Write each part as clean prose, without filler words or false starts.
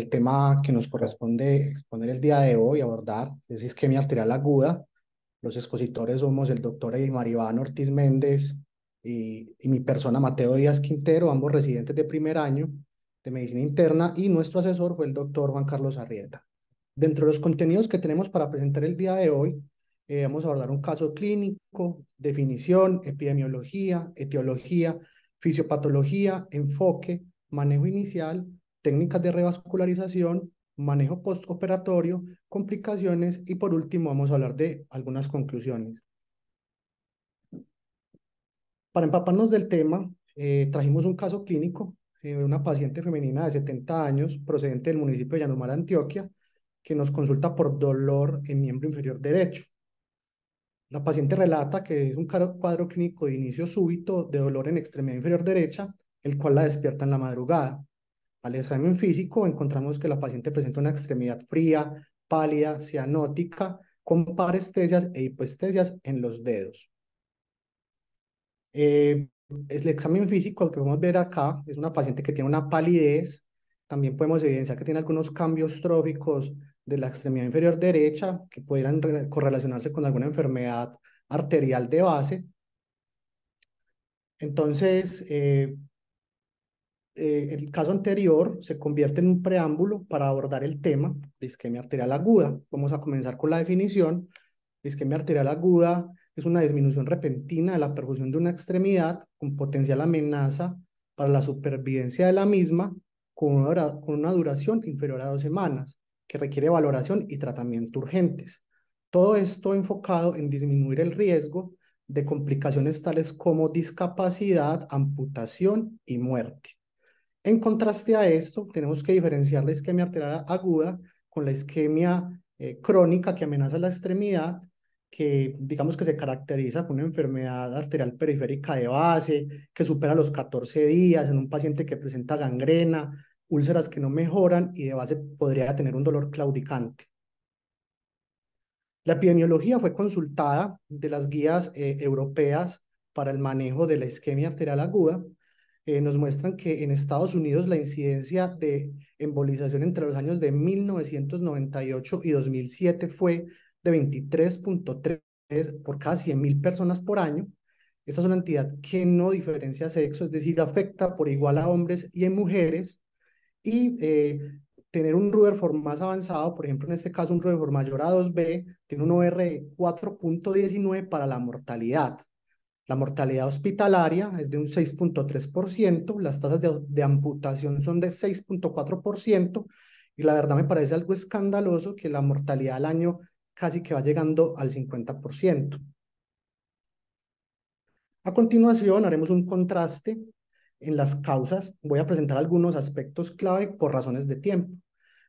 el tema que nos corresponde exponer el día de hoy, abordar, es isquemia arterial aguda. Los expositores somos el doctor Eymar Iván Ortiz Méndez y mi persona Mateo Díaz Quintero, ambos residentes de primer año de medicina interna, y nuestro asesor fue el doctor Juan Carlos Arrieta. Dentro de los contenidos que tenemos para presentar el día de hoy, vamos a abordar un caso clínico, definición, epidemiología, etiología, fisiopatología, enfoque, manejo inicial, técnicas de revascularización, manejo postoperatorio, complicaciones y por último vamos a hablar de algunas conclusiones. Para empaparnos del tema, trajimos un caso clínico de una paciente femenina de 70 años procedente del municipio de Llanomar, Antioquia, que nos consulta por dolor en miembro inferior derecho. La paciente relata que es un cuadro clínico de inicio súbito de dolor en extremidad inferior derecha, el cual la despierta en la madrugada. Al examen físico encontramos que la paciente presenta una extremidad fría, pálida, cianótica, con parestesias e hipoestesias en los dedos. El examen físico que podemos ver acá es una paciente que tiene una palidez. También podemos evidenciar que tiene algunos cambios tróficos de la extremidad inferior derecha que pudieran correlacionarse con alguna enfermedad arterial de base. Entonces, el caso anterior se convierte en un preámbulo para abordar el tema de isquemia arterial aguda. Vamos a comenzar con la definición. La isquemia arterial aguda es una disminución repentina de la perfusión de una extremidad con potencial amenaza para la supervivencia de la misma con una duración inferior a 2 semanas, que requiere valoración y tratamiento urgentes. Todo esto enfocado en disminuir el riesgo de complicaciones tales como discapacidad, amputación y muerte. En contraste a esto, tenemos que diferenciar la isquemia arterial aguda con la isquemia crónica que amenaza la extremidad, que digamos que se caracteriza con una enfermedad arterial periférica de base, que supera los 14 días en un paciente que presenta gangrena, úlceras que no mejoran y de base podría tener un dolor claudicante. La epidemiología fue consultada de las guías europeas para el manejo de la isquemia arterial aguda. Nos muestran que en Estados Unidos la incidencia de embolización entre los años de 1998 y 2007 fue de 23.3 por cada 100.000 personas por año. Esta es una entidad que no diferencia sexo, es decir, afecta por igual a hombres y a mujeres. Y tener un Rutherford más avanzado, por ejemplo, en este caso un Rutherford mayor a 2B, tiene un OR de 4.19 para la mortalidad. La mortalidad hospitalaria es de un 6.3%, las tasas de amputación son de 6.4%, y la verdad me parece algo escandaloso que la mortalidad al año casi que va llegando al 50%. A continuación haremos un contraste en las causas. Voy a presentar algunos aspectos clave por razones de tiempo.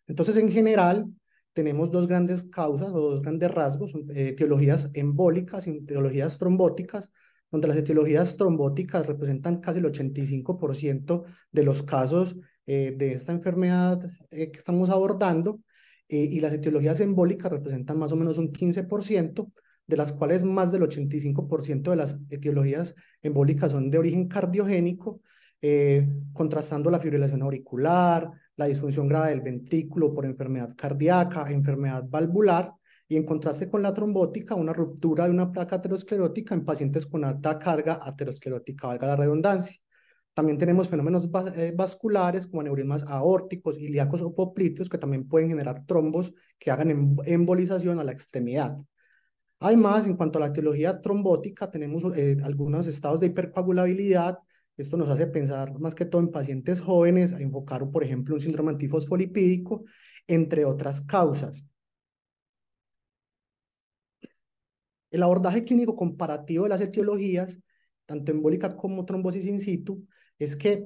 Entonces, en general, tenemos dos grandes causas o dos grandes rasgos, etiologías embólicas y etiologías trombóticas, donde las etiologías trombóticas representan casi el 85% de los casos de esta enfermedad que estamos abordando, y las etiologías embólicas representan más o menos un 15%, de las cuales más del 85% de las etiologías embólicas son de origen cardiogénico, contrastando la fibrilación auricular, la disfunción grave del ventrículo por enfermedad cardíaca, enfermedad valvular, y en contraste con la trombótica, una ruptura de una placa aterosclerótica en pacientes con alta carga aterosclerótica, valga la redundancia. También tenemos fenómenos vasculares como aneurismas aórticos, ilíacos o popliteos que también pueden generar trombos que hagan embolización a la extremidad. Además, en cuanto a la etiología trombótica, tenemos algunos estados de hipercoagulabilidad. Esto nos hace pensar más que todo en pacientes jóvenes, a enfocar, por ejemplo, un síndrome antifosfolipídico, entre otras causas. El abordaje clínico comparativo de las etiologías, tanto embólica como trombosis in situ, es que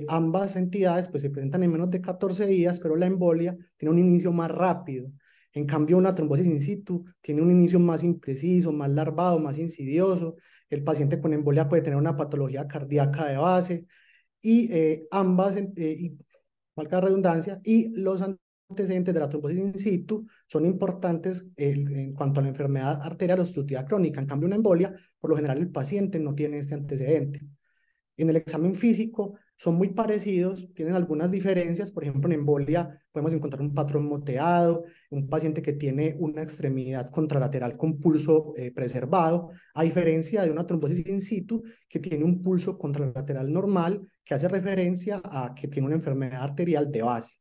ambas entidades pues, se presentan en menos de 14 días, pero la embolia tiene un inicio más rápido. En cambio, una trombosis in situ tiene un inicio más impreciso, más larvado, más insidioso. El paciente con embolia puede tener una patología cardíaca de base y valga la redundancia, y los antecedentes de la trombosis in situ son importantes en cuanto a la enfermedad arterial obstructiva crónica. En cambio, una embolia, por lo general el paciente no tiene este antecedente. En el examen físico, son muy parecidos, tienen algunas diferencias. Por ejemplo, en embolia podemos encontrar un patrón moteado, un paciente que tiene una extremidad contralateral con pulso preservado, a diferencia de una trombosis in situ que tiene un pulso contralateral normal, que hace referencia a que tiene una enfermedad arterial de base.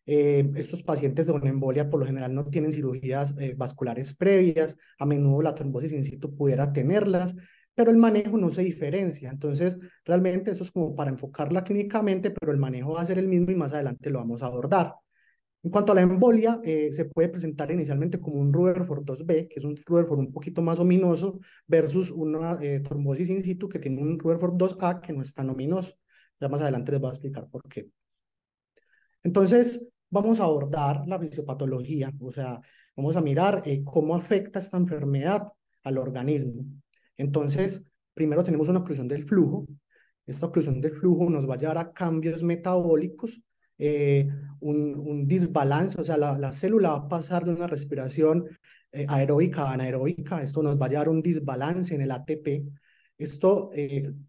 Estos pacientes de una embolia por lo general no tienen cirugías vasculares previas, a menudo la trombosis in situ pudiera tenerlas, pero el manejo no se diferencia. Entonces, realmente eso es como para enfocarla clínicamente, pero el manejo va a ser el mismo y más adelante lo vamos a abordar. En cuanto a la embolia, se puede presentar inicialmente como un Rutherford 2B, que es un Rutherford un poquito más ominoso, versus una trombosis in situ que tiene un Rutherford 2A que no es tan ominoso. Ya más adelante les voy a explicar por qué. Entonces, vamos a abordar la fisiopatología, o sea, vamos a mirar cómo afecta esta enfermedad al organismo. Entonces, primero tenemos una oclusión del flujo. Esta oclusión del flujo nos va a llevar a cambios metabólicos, eh, un desbalance, o sea, la célula va a pasar de una respiración aeróbica a anaeróbica. Esto nos va a llevar a un desbalance en el ATP. Esto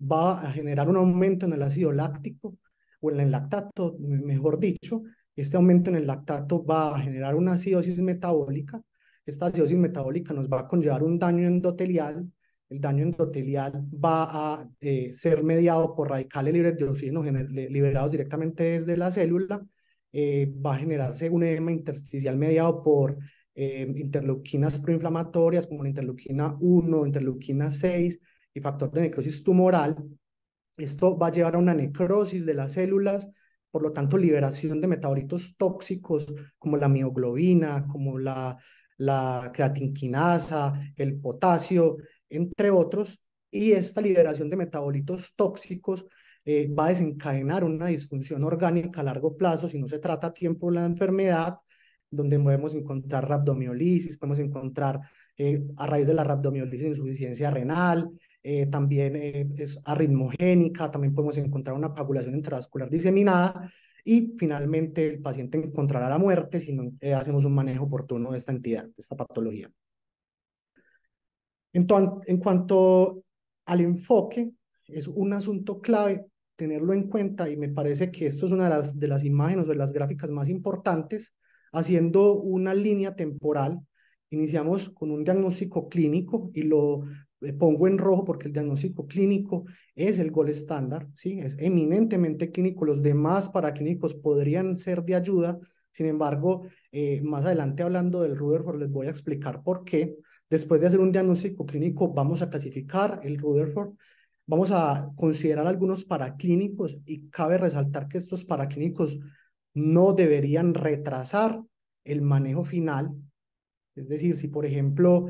va a generar un aumento en el ácido láctico o en el lactato, mejor dicho. Este aumento en el lactato va a generar una acidosis metabólica. Esta acidosis metabólica nos va a conllevar un daño endotelial. El daño endotelial va a ser mediado por radicales libres de oxígeno liberados directamente desde la célula. Va a generarse un edema intersticial mediado por interleuquinas proinflamatorias como la interleuquina 1, interleuquina 6 y factor de necrosis tumoral. Esto va a llevar a una necrosis de las células, por lo tanto, liberación de metabolitos tóxicos como la mioglobina, como la creatinquinasa, el potasio, entre otros. Y esta liberación de metabolitos tóxicos va a desencadenar una disfunción orgánica a largo plazo si no se trata a tiempo la enfermedad, donde podemos encontrar rabdomiolisis, podemos encontrar a raíz de la rabdomiolisis insuficiencia renal, también es arritmogénica, también podemos encontrar una coagulación intravascular diseminada y finalmente el paciente encontrará la muerte si no hacemos un manejo oportuno de esta entidad, de esta patología. En cuanto al enfoque, es un asunto clave tenerlo en cuenta y me parece que esto es una de las imágenes o de las gráficas más importantes, haciendo una línea temporal. Iniciamos con un diagnóstico clínico y lo pongo en rojo porque el diagnóstico clínico es el gold estándar, ¿sí? Es eminentemente clínico. Los demás paraclínicos podrían ser de ayuda. Sin embargo, más adelante hablando del Rutherford les voy a explicar por qué. Después de hacer un diagnóstico clínico, vamos a clasificar el Rutherford, vamos a considerar algunos paraclínicos y cabe resaltar que estos paraclínicos no deberían retrasar el manejo final. Es decir, si por ejemplo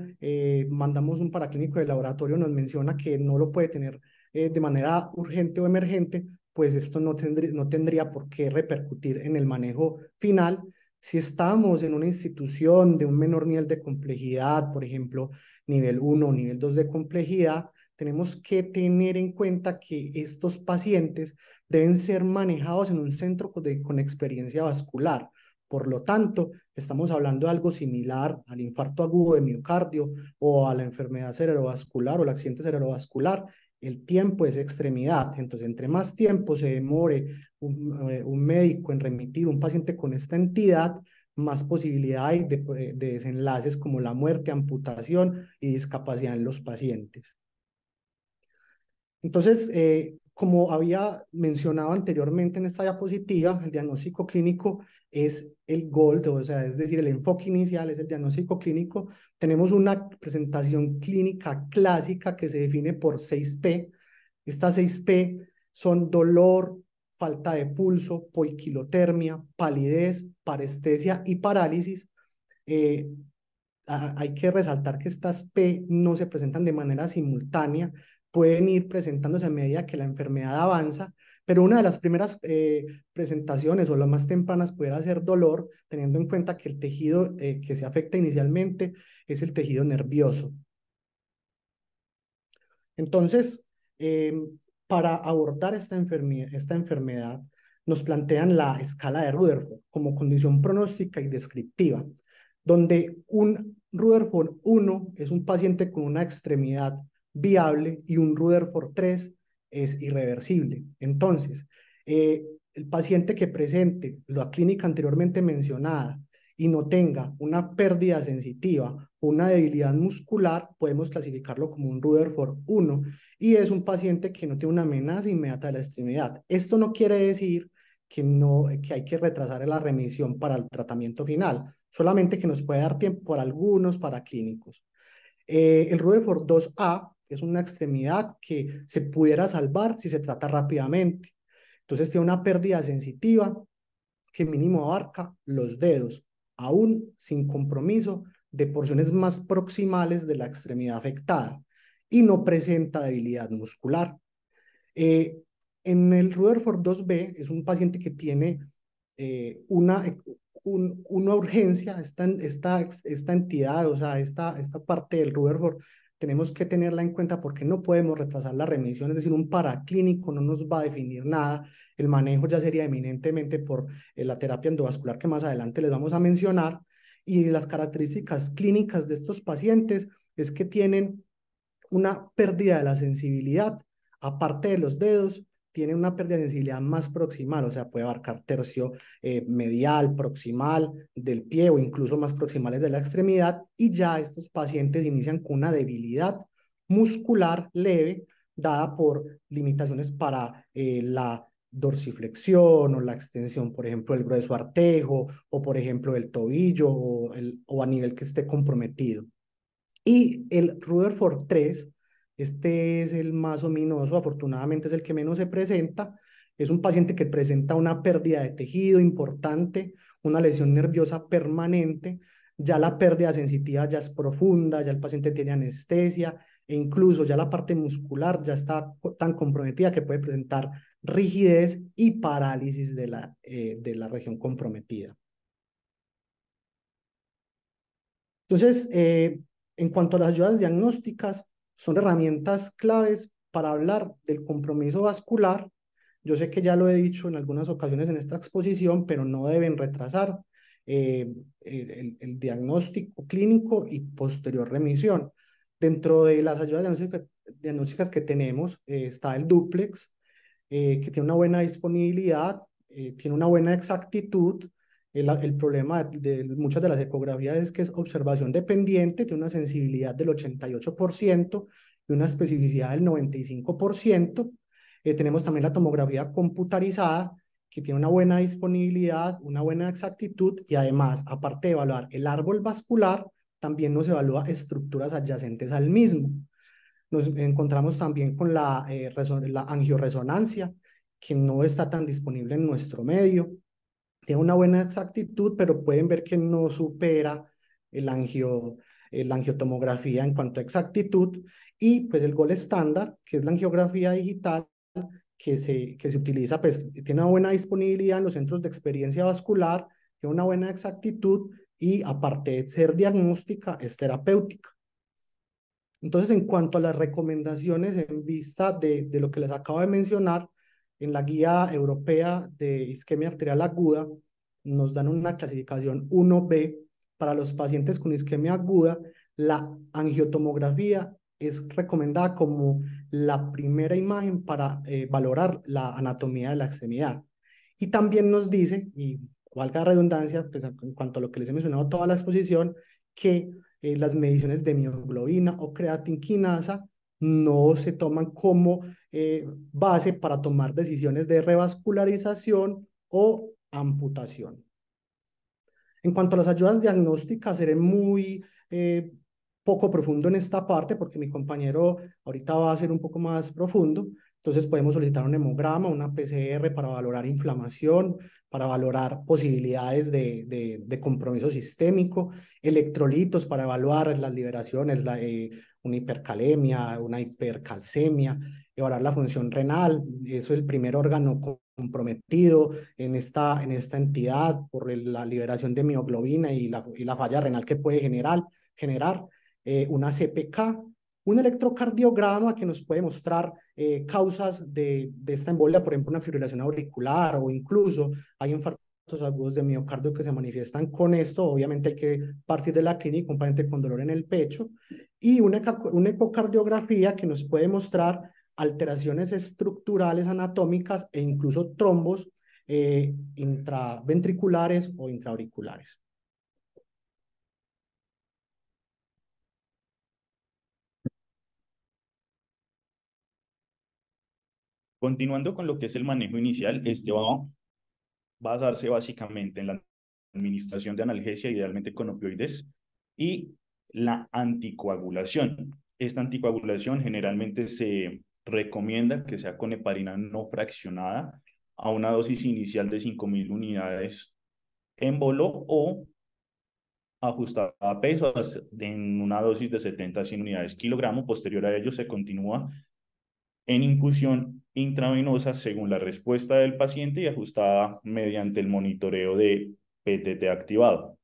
mandamos un paraclínico de laboratorio, nos menciona que no lo puede tener de manera urgente o emergente, pues esto no tendría por qué repercutir en el manejo final. Si estamos en una institución de un menor nivel de complejidad, por ejemplo, nivel 1 o nivel 2 de complejidad, tenemos que tener en cuenta que estos pacientes deben ser manejados en un centro con experiencia vascular. Por lo tanto, estamos hablando de algo similar al infarto agudo de miocardio o a la enfermedad cerebrovascular o el accidente cerebrovascular. El tiempo es extremidad. Entonces, entre más tiempo se demore un médico en remitir un paciente con esta entidad, más posibilidad hay de desenlaces como la muerte, amputación y discapacidad en los pacientes. Entonces, como había mencionado anteriormente en esta diapositiva, el diagnóstico clínico es el GOLD, o sea, es decir, el enfoque inicial es el diagnóstico clínico. Tenemos una presentación clínica clásica que se define por 6P. Estas 6P son dolor, falta de pulso, poiquilotermia, palidez, parestesia y parálisis. Eh, Hay que resaltar que estas P no se presentan de manera simultánea, pueden ir presentándose a medida que la enfermedad avanza, pero una de las primeras presentaciones o las más tempranas pudiera ser dolor, teniendo en cuenta que el tejido que se afecta inicialmente es el tejido nervioso. Entonces, para abordar esta enfermedad, nos plantean la escala de Rutherford como condición pronóstica y descriptiva, donde un Rutherford 1 es un paciente con una extremidad viable y un Rutherford 3 es irreversible. Entonces, El paciente que presente la clínica anteriormente mencionada y no tenga una pérdida sensitiva o una debilidad muscular, podemos clasificarlo como un Rutherford 1 y es un paciente que no tiene una amenaza inmediata de la extremidad. Esto no quiere decir que hay que retrasar la remisión para el tratamiento final, solamente que nos puede dar tiempo para algunos paraclínicos. El Rutherford 2A es una extremidad que se pudiera salvar si se trata rápidamente. Entonces tiene una pérdida sensitiva que mínimo abarca los dedos, aún sin compromiso de porciones más proximales de la extremidad afectada y no presenta debilidad muscular. Eh, en el Rutherford 2B es un paciente que tiene una urgencia, esta entidad, o sea, esta parte del Rutherford, tenemos que tenerla en cuenta porque no podemos retrasar la remisión, es decir, un paraclínico no nos va a definir nada, el manejo ya sería eminentemente por la terapia endovascular que más adelante les vamos a mencionar, y las características clínicas de estos pacientes es que tienen una pérdida de la sensibilidad, aparte de los dedos, tiene una pérdida de sensibilidad más proximal, o sea, puede abarcar tercio medial, proximal del pie o incluso más proximales de la extremidad, y ya estos pacientes inician con una debilidad muscular leve dada por limitaciones para la dorsiflexión o la extensión, por ejemplo, del grueso artejo o, por ejemplo, el tobillo o a nivel que esté comprometido. Y el Rutherford 3, este es el más ominoso, afortunadamente es el que menos se presenta. Es un paciente que presenta una pérdida de tejido importante, una lesión nerviosa permanente, ya la pérdida sensitiva ya es profunda, ya el paciente tiene anestesia e incluso ya la parte muscular ya está tan comprometida que puede presentar rigidez y parálisis de la región comprometida. Entonces, en cuanto a las ayudas diagnósticas, son herramientas claves para hablar del compromiso vascular. Yo sé que ya lo he dicho en algunas ocasiones en esta exposición, pero no deben retrasar el diagnóstico clínico y posterior remisión. Dentro de las ayudas diagnósticas que tenemos está el duplex, que tiene una buena disponibilidad, tiene una buena exactitud. El problema de muchas de las ecografías es que es observación dependiente, tiene una sensibilidad del 88% y una especificidad del 95%. Tenemos también la tomografía computarizada, que tiene una buena disponibilidad, una buena exactitud y además, aparte de evaluar el árbol vascular, también nos evalúa estructuras adyacentes al mismo. Nos encontramos también con la angioresonancia, que no está tan disponible en nuestro medio. Tiene una buena exactitud, pero pueden ver que no supera el la angiotomografía en cuanto a exactitud. Y pues el gold estándar, que es la angiografía digital, que se utiliza, pues tiene una buena disponibilidad en los centros de experiencia vascular, tiene una buena exactitud y aparte de ser diagnóstica, es terapéutica. Entonces, en cuanto a las recomendaciones en vista de lo que les acabo de mencionar, en la guía europea de isquemia arterial aguda, nos dan una clasificación 1B. Para los pacientes con isquemia aguda, la angiotomografía es recomendada como la primera imagen para valorar la anatomía de la extremidad. Y también nos dice, y valga la redundancia, pues, en cuanto a lo que les he mencionado toda la exposición, que las mediciones de mioglobina o creatinquinasa no se toman como base para tomar decisiones de revascularización o amputación. En cuanto a las ayudas diagnósticas, seré muy poco profundo en esta parte porque mi compañero ahorita va a ser un poco más profundo. Entonces podemos solicitar un hemograma, una PCR para valorar inflamación, para valorar posibilidades de compromiso sistémico, electrolitos para evaluar las liberaciones, una hipercalemia, una hipercalcemia, evaluar la función renal. Eso es el primer órgano comprometido en esta entidad por la liberación de mioglobina y la falla renal que puede generar una CPK, un electrocardiograma que nos puede mostrar causas de esta embolia, por ejemplo, una fibrilación auricular o incluso hay infartos agudos de miocardio que se manifiestan con esto. Obviamente hay que partir de la clínica, un paciente con dolor en el pecho, y una ecocardiografía que nos puede mostrar alteraciones estructurales anatómicas e incluso trombos intraventriculares o intraauriculares. Continuando con lo que es el manejo inicial, este va a basarse básicamente en la administración de analgesia, idealmente con opioides, y la anticoagulación. Esta anticoagulación generalmente se recomienda que sea con heparina no fraccionada a una dosis inicial de 5.000 unidades en bolo o ajustada a peso en una dosis de 70 a 100 unidades kilogramo. Posterior a ello se continúa en infusión intravenosa según la respuesta del paciente y ajustada mediante el monitoreo de PTT activado.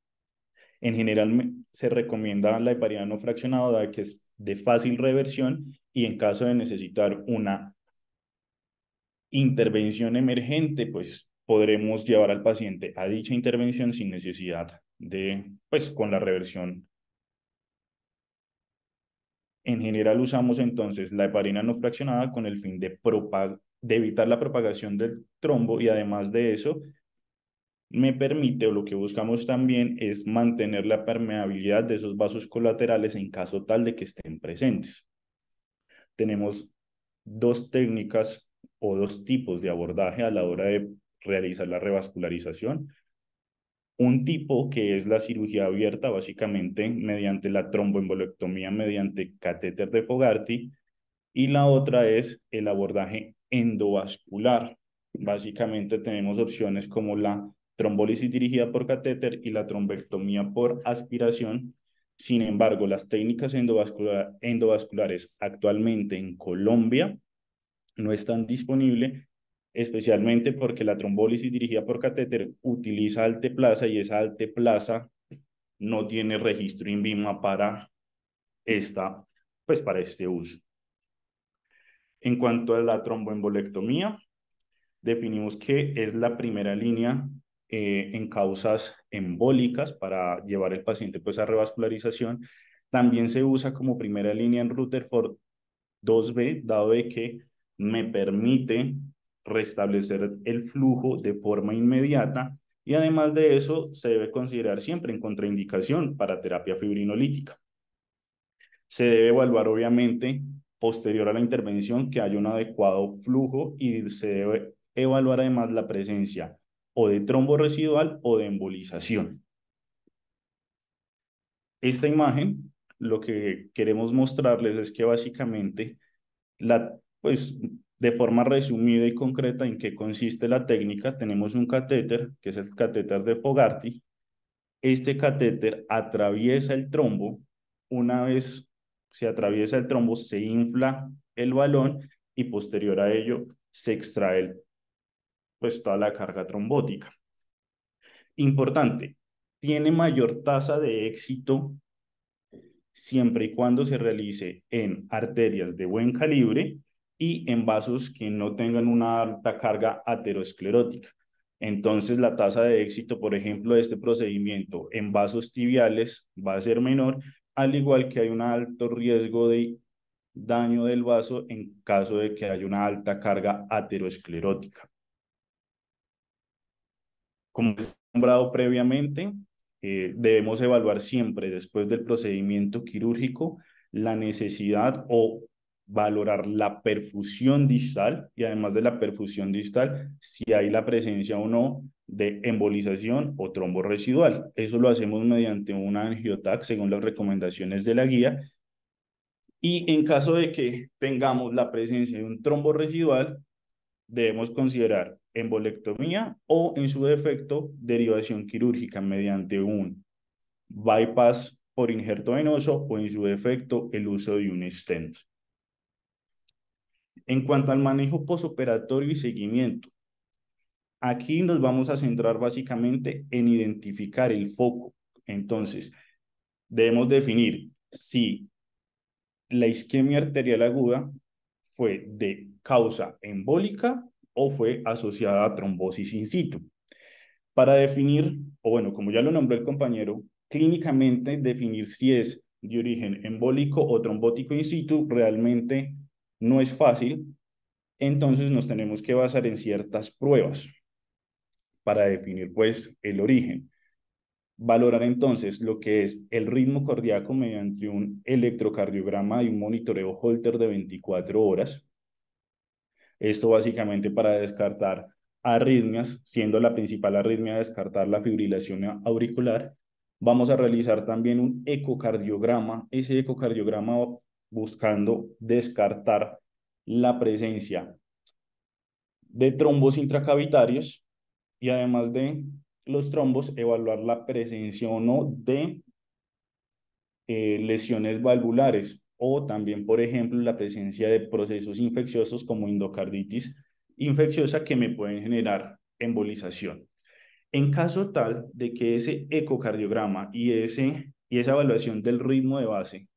En general se recomienda la heparina no fraccionada, que es de fácil reversión, y en caso de necesitar una intervención emergente, pues podremos llevar al paciente a dicha intervención sin necesidad de, pues con la reversión. En general usamos entonces la heparina no fraccionada con el fin de evitar la propagación del trombo, y además de eso me permite, o lo que buscamos también es mantener la permeabilidad de esos vasos colaterales en caso tal de que estén presentes. Tenemos dos técnicas o dos tipos de abordaje a la hora de realizar la revascularización. Un tipo que es la cirugía abierta, básicamente mediante la tromboembolectomía mediante catéter de Fogarty, y la otra es el abordaje endovascular. Básicamente tenemos opciones como la trombólisis dirigida por catéter y la trombectomía por aspiración. Sin embargo, las técnicas endovasculares actualmente en Colombia no están disponibles, especialmente porque la trombólisis dirigida por catéter utiliza alteplasa y esa alteplasa no tiene registro INVIMA para este uso. En cuanto a la tromboembolectomía, definimos que es la primera línea en causas embólicas para llevar el paciente pues a revascularización. También se usa como primera línea en Rutherford 2B, dado de que me permite restablecer el flujo de forma inmediata, y además de eso se debe considerar siempre en contraindicación para terapia fibrinolítica. Se debe evaluar obviamente posterior a la intervención que haya un adecuado flujo, y se debe evaluar además la presencia o de trombo residual o de embolización. Esta imagen, lo que queremos mostrarles es que básicamente pues de forma resumida y concreta en qué consiste la técnica. Tenemos un catéter, que es el catéter de Fogarty. Este catéter atraviesa el trombo. Una vez se atraviesa el trombo, se infla el balón y posterior a ello se extrae pues toda la carga trombótica. Importante, tiene mayor tasa de éxito siempre y cuando se realice en arterias de buen calibre y en vasos que no tengan una alta carga aterosclerótica. Entonces, la tasa de éxito, por ejemplo, de este procedimiento en vasos tibiales va a ser menor, al igual que hay un alto riesgo de daño del vaso en caso de que haya una alta carga aterosclerótica. Como es nombrado previamente, debemos evaluar siempre después del procedimiento quirúrgico la necesidad o valorar la perfusión distal, y además de la perfusión distal, si hay la presencia o no de embolización o trombo residual. Eso lo hacemos mediante una angiotac según las recomendaciones de la guía, y en caso de que tengamos la presencia de un trombo residual, debemos considerar embolectomía o, en su defecto, derivación quirúrgica mediante un bypass por injerto venoso o, en su defecto, el uso de un stent. En cuanto al manejo posoperatorio y seguimiento, aquí nos vamos a centrar básicamente en identificar el foco. Entonces, debemos definir si la isquemia arterial aguda fue de causa embólica o fue asociada a trombosis in situ. Para definir, o bueno, como ya lo nombró el compañero, clínicamente definir si es de origen embólico o trombótico in situ realmente no es fácil, entonces nos tenemos que basar en ciertas pruebas para definir pues el origen. Valorar entonces lo que es el ritmo cardíaco mediante un electrocardiograma y un monitoreo Holter de 24 horas. Esto básicamente para descartar arritmias, siendo la principal arritmia descartar la fibrilación auricular. Vamos a realizar también un ecocardiograma. Ese ecocardiograma buscando descartar la presencia de trombos intracavitarios y además de los trombos, evaluar la presencia o no de lesiones valvulares o también, por ejemplo, la presencia de procesos infecciosos como endocarditis infecciosa que me pueden generar embolización. En caso tal de que ese ecocardiograma y esa evaluación del ritmo de base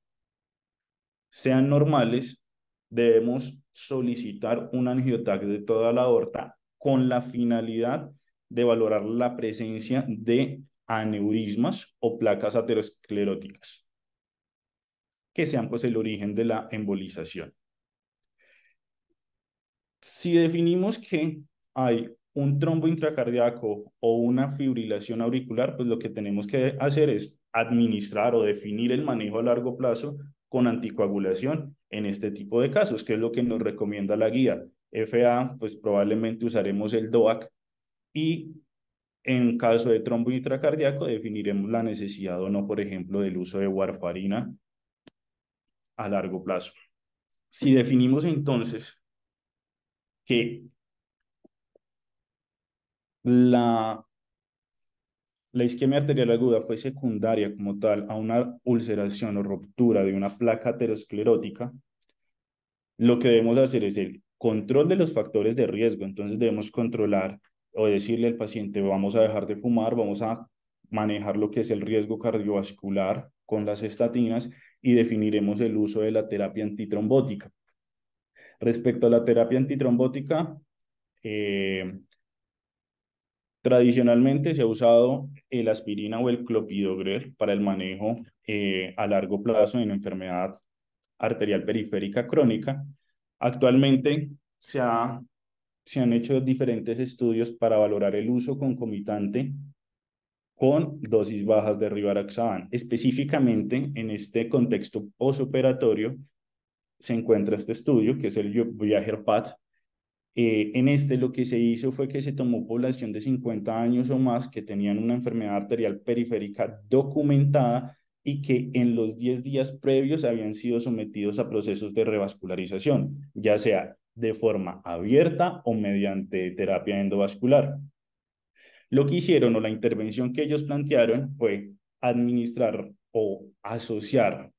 sean normales, debemos solicitar un angioTAC de toda la aorta con la finalidad de valorar la presencia de aneurismas o placas ateroscleróticas, que sean pues el origen de la embolización. Si definimos que hay un trombo intracardíaco o una fibrilación auricular, pues lo que tenemos que hacer es administrar o definir el manejo a largo plazo con anticoagulación en este tipo de casos, que es lo que nos recomienda la guía. FA, pues probablemente usaremos el DOAC y en caso de trombo intracardíaco definiremos la necesidad o no, por ejemplo, del uso de warfarina a largo plazo. Si definimos entonces que la la isquemia arterial aguda fue secundaria como tal a una ulceración o ruptura de una placa aterosclerótica, lo que debemos hacer es el control de los factores de riesgo. Entonces debemos controlar o decirle al paciente, vamos a dejar de fumar, vamos a manejar lo que es el riesgo cardiovascular con las estatinas y definiremos el uso de la terapia antitrombótica. Respecto a la terapia antitrombótica, eh, tradicionalmente se ha usado el aspirina o el clopidogrel para el manejo a largo plazo en enfermedad arterial periférica crónica. Actualmente se han hecho diferentes estudios para valorar el uso concomitante con dosis bajas de rivaroxaban. Específicamente en este contexto posoperatorio se encuentra este estudio, que es el Viager-PAT. En este lo que se hizo fue que se tomó población de 50 años o más que tenían una enfermedad arterial periférica documentada y que en los 10 días previos habían sido sometidos a procesos de revascularización, ya sea de forma abierta o mediante terapia endovascular. Lo que hicieron o la intervención que ellos plantearon fue administrar o asociar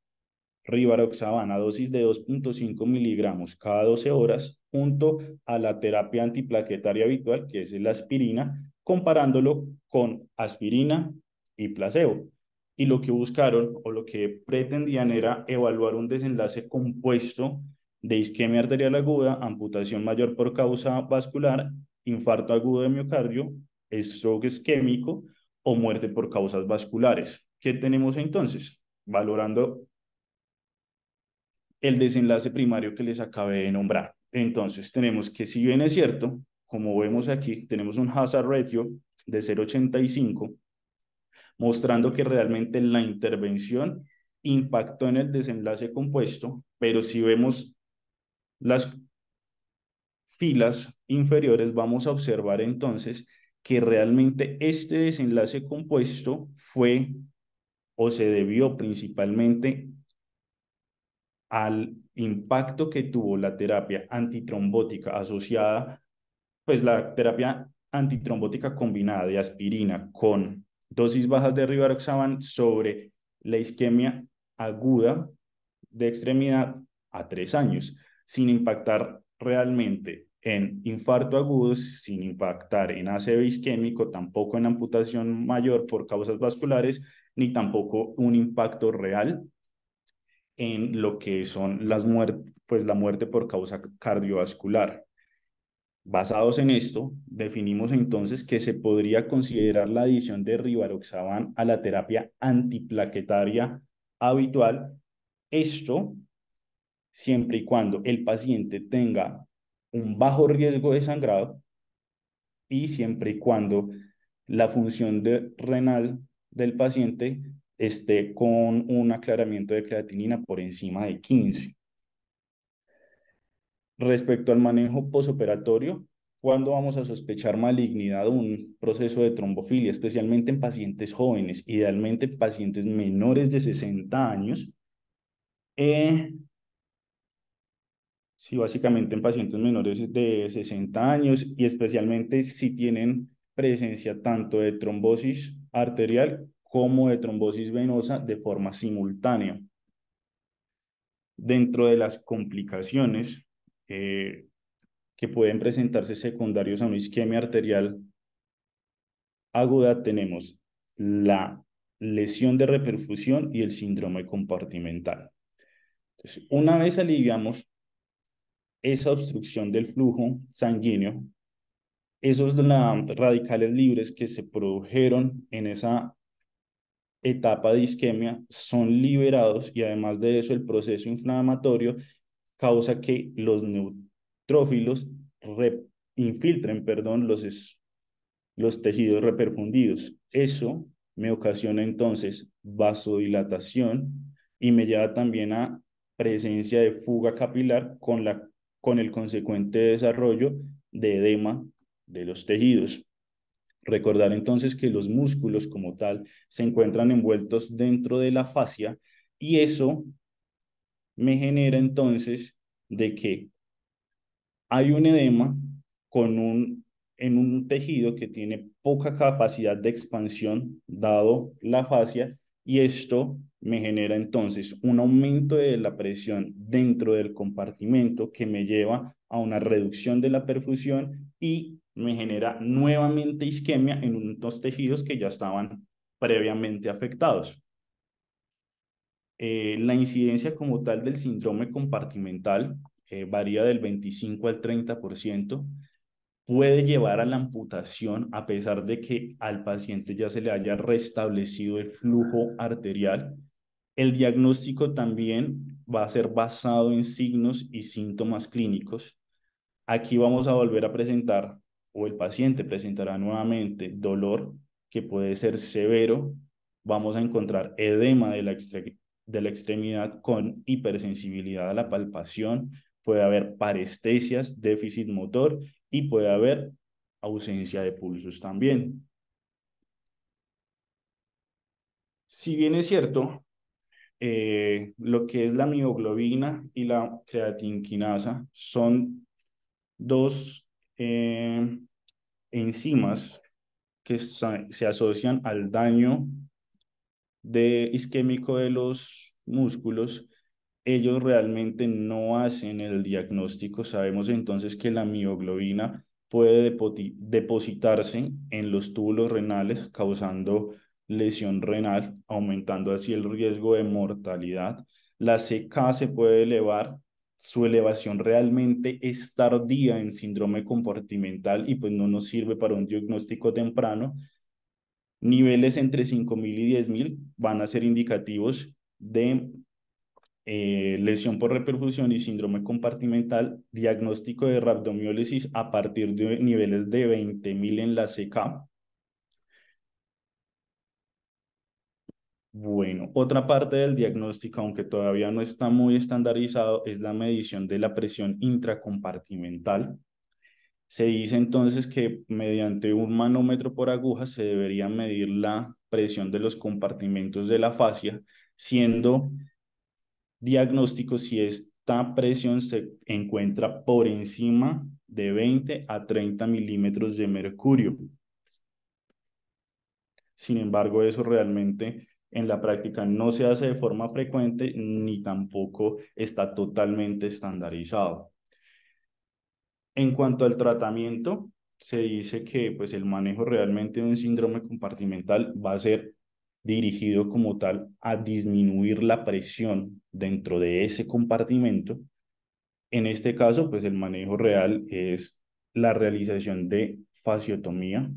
rivaroxaban a dosis de 2.5 miligramos cada 12 horas junto a la terapia antiplaquetaria habitual, que es la aspirina, comparándolo con aspirina y placebo. Y lo que buscaron o lo que pretendían era evaluar un desenlace compuesto de isquemia arterial aguda, amputación mayor por causa vascular, infarto agudo de miocardio, stroke isquémico o muerte por causas vasculares. ¿Qué tenemos entonces? Valorando el desenlace primario que les acabé de nombrar. Entonces, tenemos que, si bien es cierto, como vemos aquí, tenemos un hazard ratio de 0,85, mostrando que realmente la intervención impactó en el desenlace compuesto, pero si vemos las filas inferiores, vamos a observar entonces que realmente este desenlace compuesto fue o se debió principalmente al impacto que tuvo la terapia antitrombótica asociada, pues la terapia antitrombótica combinada de aspirina con dosis bajas de rivaroxaban sobre la isquemia aguda de extremidad a 3 años, sin impactar realmente en infarto agudo, sin impactar en ACV isquémico, tampoco en amputación mayor por causas vasculares, ni tampoco un impacto real en lo que son las muertes, pues la muerte por causa cardiovascular. Basados en esto, definimos entonces que se podría considerar la adición de rivaroxaban a la terapia antiplaquetaria habitual. Esto siempre y cuando el paciente tenga un bajo riesgo de sangrado y siempre y cuando la función renal del paciente esté con un aclaramiento de creatinina por encima de 15. Respecto al manejo posoperatorio, ¿cuándo vamos a sospechar malignidad o un proceso de trombofilia, especialmente en pacientes jóvenes, idealmente en pacientes menores de 60 años? Sí, básicamente en pacientes menores de 60 años y especialmente si tienen presencia tanto de trombosis arterial como de trombosis venosa de forma simultánea. Dentro de las complicaciones que pueden presentarse secundarios a una isquemia arterial aguda, tenemos la lesión de reperfusión y el síndrome compartimental. Entonces, una vez aliviamos esa obstrucción del flujo sanguíneo, esos radicales libres que se produjeron en esa etapa de isquemia son liberados y además de eso el proceso inflamatorio causa que los neutrófilos infiltren, perdón, los tejidos reperfundidos. Eso me ocasiona entonces vasodilatación y me lleva también a presencia de fuga capilar con el consecuente desarrollo de edema de los tejidos. Recordar entonces que los músculos como tal se encuentran envueltos dentro de la fascia y eso me genera entonces de que hay un edema en un tejido que tiene poca capacidad de expansión dado la fascia y esto me genera entonces un aumento de la presión dentro del compartimento que me lleva a una reducción de la perfusión y me genera nuevamente isquemia en unos tejidos que ya estaban previamente afectados. La incidencia como tal del síndrome compartimental varía del 25 al 30%, puede llevar a la amputación a pesar de que al paciente ya se le haya restablecido el flujo arterial. El diagnóstico también va a ser basado en signos y síntomas clínicos. Aquí vamos a volver a presentar, o el paciente presentará nuevamente dolor que puede ser severo. Vamos a encontrar edema de la extremidad con hipersensibilidad a la palpación. Puede haber parestesias, déficit motor y puede haber ausencia de pulsos también. Si bien es cierto, lo que es la mioglobina y la creatinquinasa son dos enzimas que se asocian al daño isquémico de los músculos. Ellos realmente no hacen el diagnóstico. Sabemos entonces que la mioglobina puede depositarse en los túbulos renales, causando lesión renal, aumentando así el riesgo de mortalidad. La CK se puede elevar, su elevación realmente es tardía en síndrome compartimental y pues no nos sirve para un diagnóstico temprano. Niveles entre 5.000 y 10.000 van a ser indicativos de lesión por reperfusión y síndrome compartimental, diagnóstico de rhabdomiólisis a partir de niveles de 20.000 en la CK. Bueno, otra parte del diagnóstico, aunque todavía no está muy estandarizado, es la medición de la presión intracompartimental. Se dice entonces que mediante un manómetro por aguja se debería medir la presión de los compartimentos de la fascia, siendo diagnóstico si esta presión se encuentra por encima de 20 a 30 milímetros de mercurio. Sin embargo, eso realmente en la práctica no se hace de forma frecuente ni tampoco está totalmente estandarizado. En cuanto al tratamiento, se dice que pues, el manejo realmente de un síndrome compartimental va a ser dirigido como tal a disminuir la presión dentro de ese compartimento. En este caso, pues el manejo real es la realización de fasciotomía.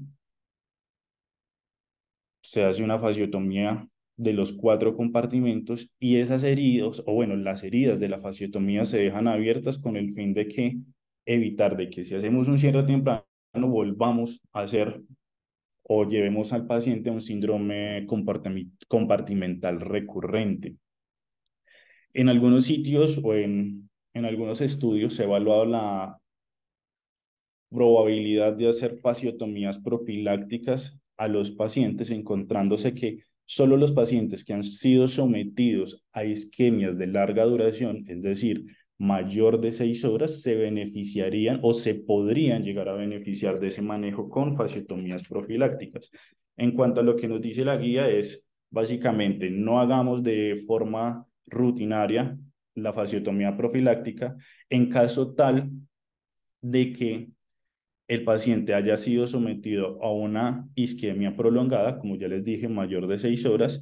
Se hace una fasciotomía de los 4 compartimentos y esas heridas, o bueno, las heridas de la fasciotomía se dejan abiertas con el fin de que evitar de que si hacemos un cierre temprano volvamos a hacer o llevemos al paciente a un síndrome compartimental recurrente. En algunos sitios o en algunos estudios se ha evaluado la probabilidad de hacer fasciotomías profilácticas a los pacientes, encontrándose que solo los pacientes que han sido sometidos a isquemias de larga duración, es decir, mayor de 6 horas, se beneficiarían o se podrían llegar a beneficiar de ese manejo con fasciotomías profilácticas. En cuanto a lo que nos dice la guía es, básicamente, no hagamos de forma rutinaria la fasciotomía profiláctica en caso tal de que el paciente haya sido sometido a una isquemia prolongada, como ya les dije, mayor de 6 horas,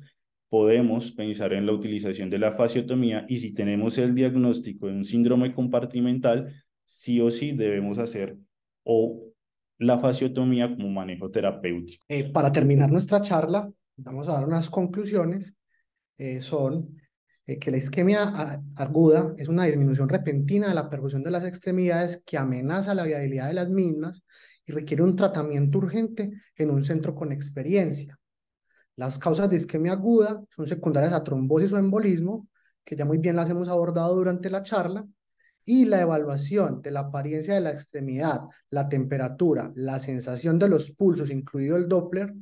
podemos pensar en la utilización de la fasciotomía y si tenemos el diagnóstico de un síndrome compartimental, sí o sí debemos hacer o la fasciotomía como manejo terapéutico. Para terminar nuestra charla, vamos a dar unas conclusiones. Son que la isquemia aguda es una disminución repentina de la perfusión de las extremidades que amenaza la viabilidad de las mismas y requiere un tratamiento urgente en un centro con experiencia. Las causas de isquemia aguda son secundarias a trombosis o embolismo, que ya muy bien las hemos abordado durante la charla, y la evaluación de la apariencia de la extremidad, la temperatura, la sensación de los pulsos, incluido el Doppler,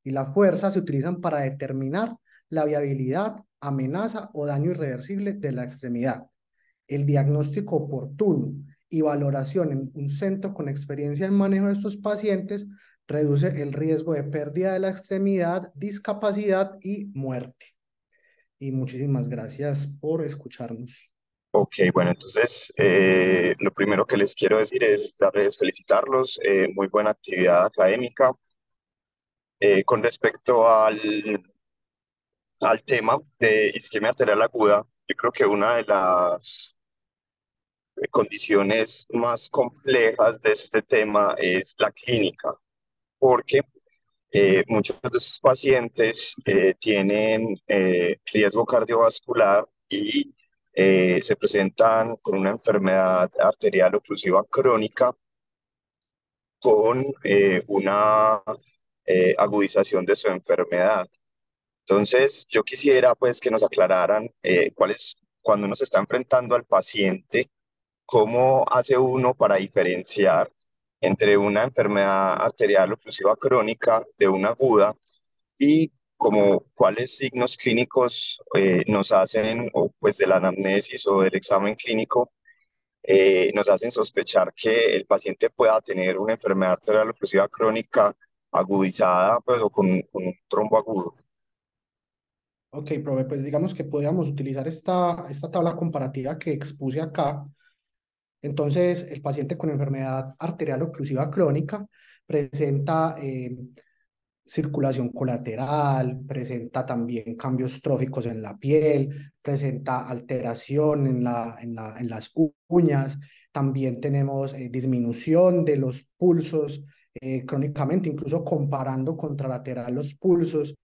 y la fuerza se utilizan para determinar la viabilidad, amenaza o daño irreversible de la extremidad. El diagnóstico oportuno y valoración en un centro con experiencia en manejo de estos pacientes reduce el riesgo de pérdida de la extremidad, discapacidad y muerte. Y muchísimas gracias por escucharnos. Ok, bueno, entonces lo primero que les quiero decir es darles, felicitarlos, muy buena actividad académica. Con respecto al tema de isquemia arterial aguda, yo creo que una de las condiciones más complejas de este tema es la clínica, porque muchos de estos pacientes tienen riesgo cardiovascular y se presentan con una enfermedad arterial oclusiva crónica con una agudización de su enfermedad. Entonces, yo quisiera pues que nos aclararan cuando uno se está enfrentando al paciente, cómo hace uno para diferenciar entre una enfermedad arterial oclusiva crónica de una aguda y como cuáles signos clínicos nos hacen, o pues de la anamnesis o del examen clínico, nos hacen sospechar que el paciente pueda tener una enfermedad arterial oclusiva crónica agudizada, pues, o con un trombo agudo. Ok, profe, pues digamos que podríamos utilizar esta tabla comparativa que expuse acá. Entonces, el paciente con enfermedad arterial oclusiva crónica presenta circulación colateral, presenta también cambios tróficos en la piel, presenta alteración en las uñas, también tenemos disminución de los pulsos crónicamente, incluso comparando contralateral los pulsos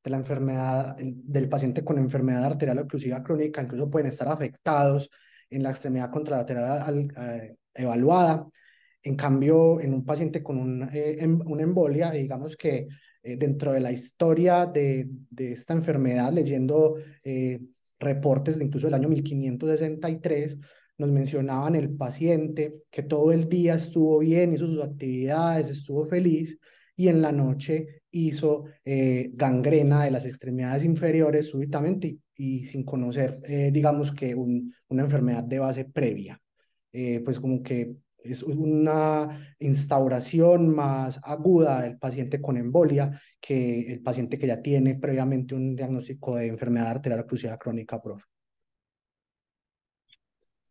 de la enfermedad del paciente con enfermedad arterial oclusiva crónica, incluso pueden estar afectados en la extremidad contralateral evaluada. En cambio, en un paciente con una embolia, digamos que dentro de la historia de esta enfermedad, leyendo reportes de incluso del año 1563, nos mencionaban el paciente que todo el día estuvo bien, hizo sus actividades, estuvo feliz, y en la noche hizo gangrena de las extremidades inferiores súbitamente y sin conocer, digamos que una enfermedad de base previa. Pues como que es una instauración más aguda del paciente con embolia que el paciente que ya tiene previamente un diagnóstico de enfermedad arterial oclusiva crónica, profe.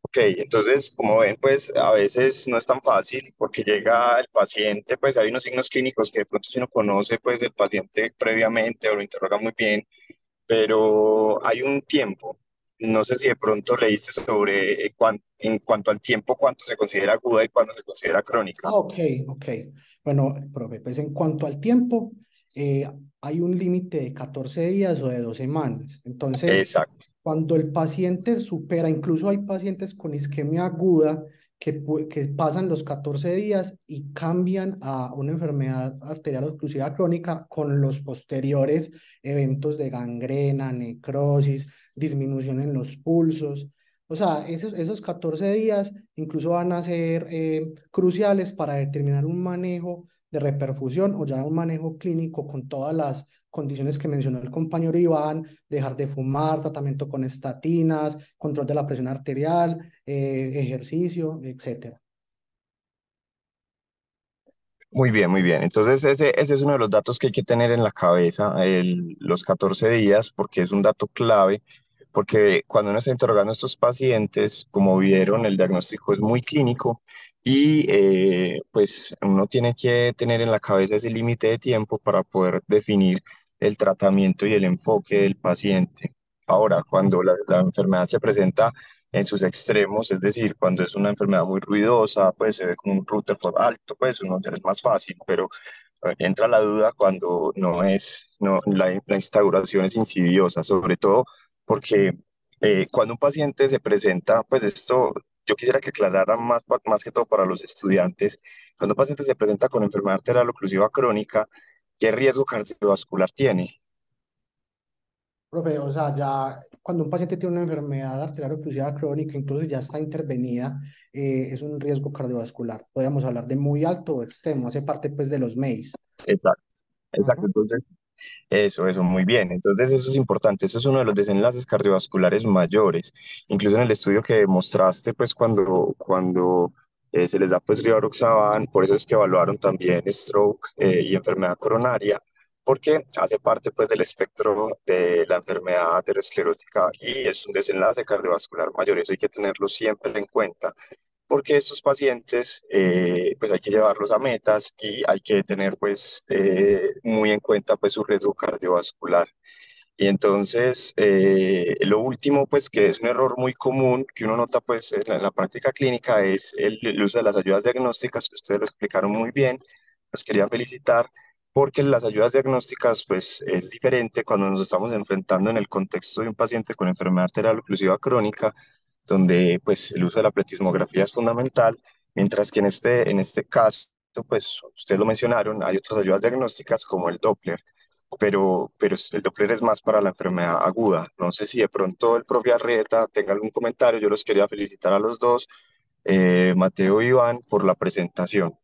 Ok, entonces, como ven, pues a veces no es tan fácil porque llega el paciente, pues hay unos signos clínicos que de pronto si uno conoce pues el paciente previamente o lo interroga muy bien, pero hay un tiempo. No sé si de pronto leíste sobre en cuanto al tiempo, cuánto se considera aguda y cuánto se considera crónica. Ok, ok. Bueno, profe, pues en cuanto al tiempo, eh, hay un límite de 14 días o de 2 semanas. Entonces, Exacto. cuando el paciente supera, incluso hay pacientes con isquemia aguda que pasan los 14 días y cambian a una enfermedad arterial oclusiva crónica con los posteriores eventos de gangrena, necrosis, disminución en los pulsos. O sea, esos 14 días incluso van a ser cruciales para determinar un manejo de reperfusión o ya un manejo clínico con todas las condiciones que mencionó el compañero Iván: dejar de fumar, tratamiento con estatinas, control de la presión arterial, ejercicio, etcétera. Muy bien, muy bien. Entonces, ese es uno de los datos que hay que tener en la cabeza, los 14 días, porque es un dato clave, porque cuando uno está interrogando a estos pacientes, como vieron, el diagnóstico es muy clínico y pues uno tiene que tener en la cabeza ese límite de tiempo para poder definir el tratamiento y el enfoque del paciente. Ahora, cuando la enfermedad se presenta en sus extremos, es decir, cuando es una enfermedad muy ruidosa, pues se ve como un Rutherford alto, pues uno es más fácil, pero entra la duda cuando no es, no, la instauración es insidiosa, sobre todo porque cuando un paciente se presenta, pues esto yo quisiera que aclarara más, más que todo para los estudiantes, cuando un paciente se presenta con enfermedad arterial oclusiva crónica, ¿qué riesgo cardiovascular tiene? Profe, o sea, ya cuando un paciente tiene una enfermedad arterial oclusiva crónica, incluso ya está intervenida, es un riesgo cardiovascular. Podríamos hablar de muy alto o extremo, hace parte pues de los MACE. Exacto, exacto. Ajá. Entonces, eso, muy bien. Entonces, eso es importante. Eso es uno de los desenlaces cardiovasculares mayores. Incluso en el estudio que mostraste, pues cuando se les da pues rivaroxaban, por eso es que evaluaron también stroke y enfermedad coronaria, porque hace parte pues del espectro de la enfermedad aterosclerótica y es un desenlace cardiovascular mayor. Eso hay que tenerlo siempre en cuenta porque estos pacientes pues hay que llevarlos a metas y hay que tener pues muy en cuenta pues su riesgo cardiovascular. Y entonces lo último pues que es un error muy común que uno nota pues en la práctica clínica es el uso de las ayudas diagnósticas, que ustedes lo explicaron muy bien, los quería felicitar. Porque las ayudas diagnósticas, pues, es diferente cuando nos estamos enfrentando en el contexto de un paciente con enfermedad arterial oclusiva crónica, donde pues el uso de la pletismografía es fundamental, mientras que en este caso, pues ustedes lo mencionaron, hay otras ayudas diagnósticas como el Doppler, pero el Doppler es más para la enfermedad aguda. No sé si de pronto el profe Arrieta tenga algún comentario, yo los quería felicitar a los dos, Mateo y Iván, por la presentación.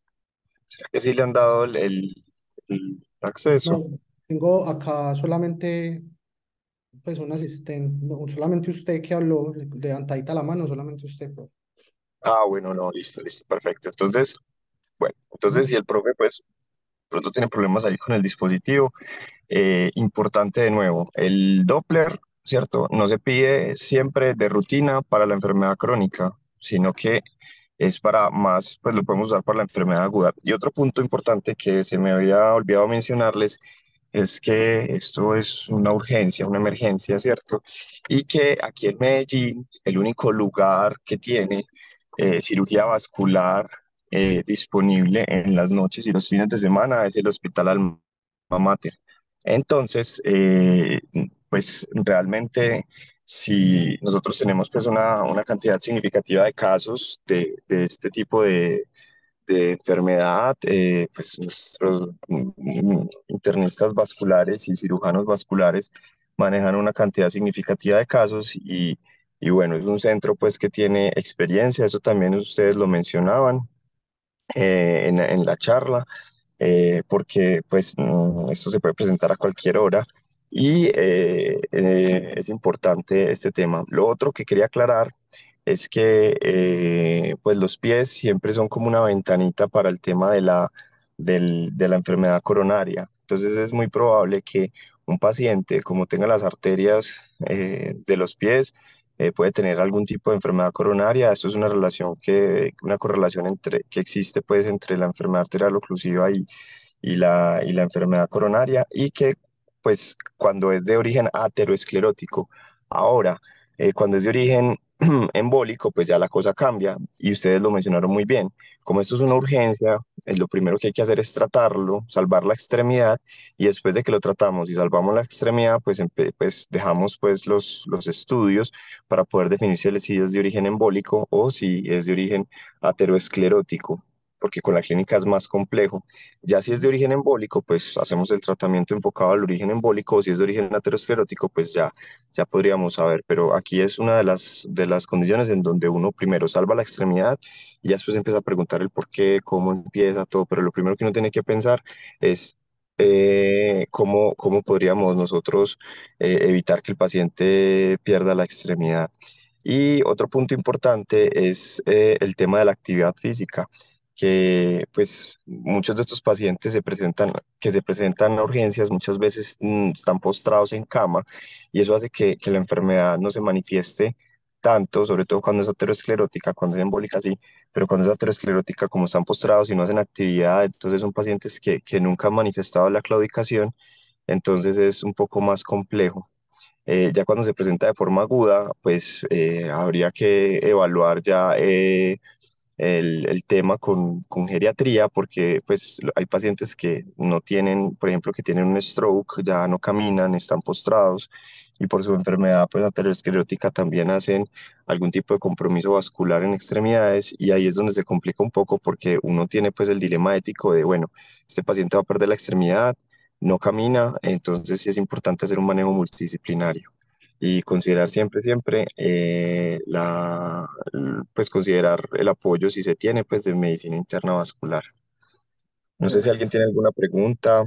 ¿Será que sí le han dado el acceso? No, tengo acá solamente pues un asistente, no, solamente usted que habló, levantadita la mano, solamente usted, profe. Ah, bueno, no, listo, listo, perfecto. Entonces, bueno, entonces Ujú. si el profe pues pronto tiene problemas ahí con el dispositivo. Importante de nuevo, el Doppler, ¿cierto? No se pide siempre de rutina para la enfermedad crónica, sino que es para más, pues lo podemos usar para la enfermedad aguda. Y otro punto importante que se me había olvidado mencionarles es que esto es una urgencia, una emergencia, ¿cierto? Y que aquí en Medellín, el único lugar que tiene cirugía vascular disponible en las noches y los fines de semana es el Hospital Alma Mater. Entonces, pues realmente si nosotros tenemos pues una cantidad significativa de casos de este tipo de enfermedad, pues nuestros internistas vasculares y cirujanos vasculares manejan una cantidad significativa de casos y bueno, es un centro pues que tiene experiencia, eso también ustedes lo mencionaban en la charla, porque pues esto se puede presentar a cualquier hora y es importante este tema. Lo otro que quería aclarar es que pues los pies siempre son como una ventanita para el tema de la enfermedad coronaria. Entonces es muy probable que un paciente, como tenga las arterias de los pies, puede tener algún tipo de enfermedad coronaria. Esto es una relación una correlación que existe pues entre la enfermedad arterial oclusiva y la enfermedad coronaria y que pues cuando es de origen ateroesclerótico. Ahora, Cuando es de origen embólico, pues ya la cosa cambia y ustedes lo mencionaron muy bien. Como esto es una urgencia, lo primero que hay que hacer es tratarlo, salvar la extremidad y después de que lo tratamos y salvamos la extremidad, pues, pues dejamos pues los estudios para poder definir si es de origen embólico o si es de origen ateroesclerótico, porque con la clínica es más complejo. Ya si es de origen embólico, pues hacemos el tratamiento enfocado al origen embólico, o si es de origen aterosclerótico, pues ya podríamos saber, pero aquí es una de las condiciones en donde uno primero salva la extremidad y ya después empieza a preguntar el por qué, cómo empieza todo, pero lo primero que uno tiene que pensar es cómo podríamos nosotros evitar que el paciente pierda la extremidad. Y otro punto importante es el tema de la actividad física, que pues muchos de estos pacientes que se presentan a urgencias muchas veces están postrados en cama y eso hace que la enfermedad no se manifieste tanto, sobre todo cuando es aterosclerótica, cuando es embólica sí, pero cuando es aterosclerótica, como están postrados y no hacen actividad, entonces son pacientes que nunca han manifestado la claudicación, entonces es un poco más complejo. Ya cuando se presenta de forma aguda, pues habría que evaluar ya el tema con geriatría, porque pues hay pacientes que no tienen, por ejemplo, que tienen un stroke, ya no caminan, están postrados y por su enfermedad pues aterosclerótica también hacen algún tipo de compromiso vascular en extremidades y ahí es donde se complica un poco porque uno tiene pues el dilema ético de, bueno, este paciente va a perder la extremidad, no camina, entonces sí es importante hacer un manejo multidisciplinario y considerar siempre pues considerar el apoyo si se tiene pues de medicina interna vascular. No sé si alguien tiene alguna pregunta,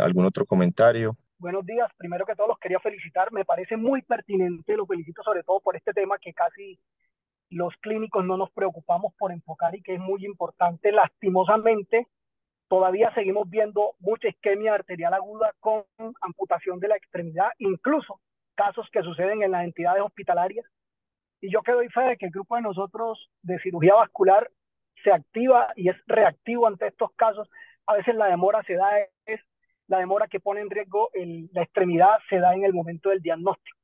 algún otro comentario. Buenos días, primero que todo los quería felicitar, me parece muy pertinente, lo felicito sobre todo por este tema que casi los clínicos no nos preocupamos por enfocar y que es muy importante. Lastimosamente, todavía seguimos viendo mucha isquemia arterial aguda con amputación de la extremidad, incluso casos que suceden en las entidades hospitalarias. Y yo que doy fe de que el grupo de nosotros de cirugía vascular se activa y es reactivo ante estos casos. A veces la demora se da, es la demora que pone en riesgo la extremidad se da en el momento del diagnóstico.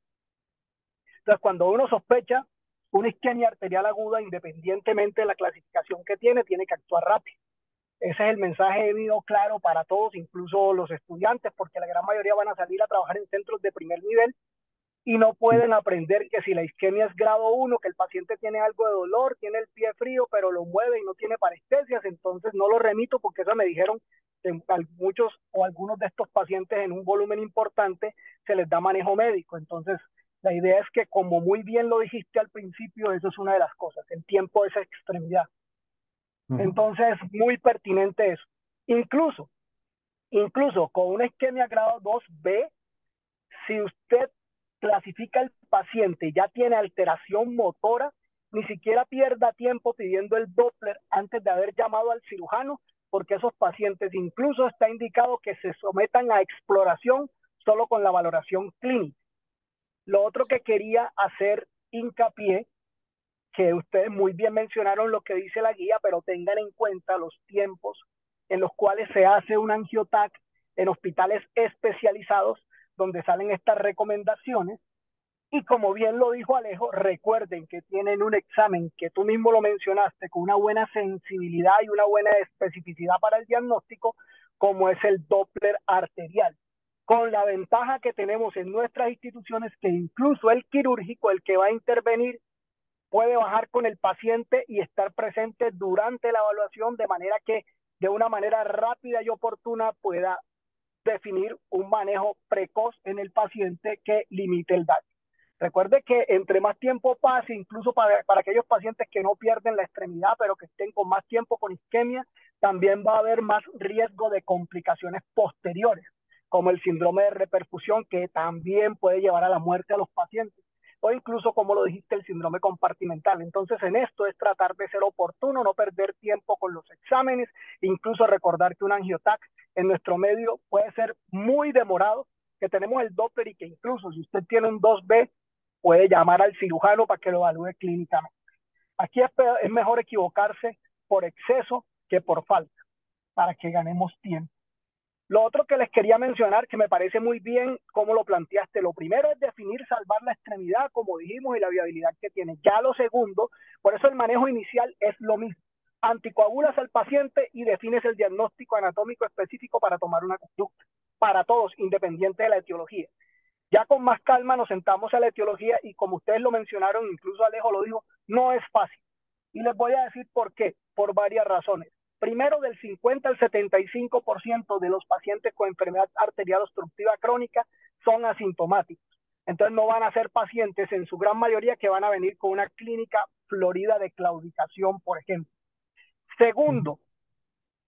Entonces, cuando uno sospecha una isquemia arterial aguda, independientemente de la clasificación que tiene que actuar rápido. Ese es el mensaje debido claro para todos, incluso los estudiantes, porque la gran mayoría van a salir a trabajar en centros de primer nivel y no Sí. pueden aprender que si la isquemia es grado 1, que el paciente tiene algo de dolor, tiene el pie frío, pero lo mueve y no tiene parestesias, entonces no lo remito porque eso me dijeron que muchos o algunos de estos pacientes en un volumen importante se les da manejo médico. Entonces, la idea es que, como muy bien lo dijiste al principio, eso es una de las cosas, el tiempo de esa extremidad. Ajá. Entonces, muy pertinente eso. Incluso, incluso con una isquemia grado 2B, si usted clasifica al paciente y ya tiene alteración motora, ni siquiera pierda tiempo pidiendo el Doppler antes de haber llamado al cirujano, porque esos pacientes incluso está indicado que se sometan a exploración solo con la valoración clínica. Lo otro que quería hacer hincapié, que ustedes muy bien mencionaron lo que dice la guía, pero tengan en cuenta los tiempos en los cuales se hace un angiotac en hospitales especializados donde salen estas recomendaciones. Y como bien lo dijo Alejo, recuerden que tienen un examen que tú mismo lo mencionaste, con una buena sensibilidad y una buena especificidad para el diagnóstico, como es el Doppler arterial. Con la ventaja que tenemos en nuestras instituciones, que incluso el quirúrgico, el que va a intervenir, puede bajar con el paciente y estar presente durante la evaluación, de manera que de una manera rápida y oportuna pueda definir un manejo precoz en el paciente que limite el daño. Recuerde que entre más tiempo pase, incluso para aquellos pacientes que no pierden la extremidad, pero que estén con más tiempo con isquemia, también va a haber más riesgo de complicaciones posteriores, como el síndrome de reperfusión, que también puede llevar a la muerte a los pacientes, o incluso, como lo dijiste, el síndrome compartimental. Entonces, en esto es tratar de ser oportuno, no perder tiempo con los exámenes, incluso recordar que un angiotac en nuestro medio puede ser muy demorado, que tenemos el Doppler y que incluso si usted tiene un 2B, puede llamar al cirujano para que lo evalúe clínicamente. Aquí es mejor equivocarse por exceso que por falta, para que ganemos tiempo. Lo otro que les quería mencionar, que me parece muy bien cómo lo planteaste, lo primero es definir salvar la extremidad, como dijimos, y la viabilidad que tiene. Ya lo segundo, por eso el manejo inicial es lo mismo. Anticoagulas al paciente y defines el diagnóstico anatómico específico para tomar una conducta, para todos, independiente de la etiología. Ya con más calma nos sentamos a la etiología y como ustedes lo mencionaron, incluso Alejo lo dijo, no es fácil. Y les voy a decir por qué, por varias razones. Primero, del 50 al 75% de los pacientes con enfermedad arterial obstructiva crónica son asintomáticos. Entonces no van a ser pacientes en su gran mayoría que van a venir con una clínica florida de claudicación, por ejemplo. Segundo,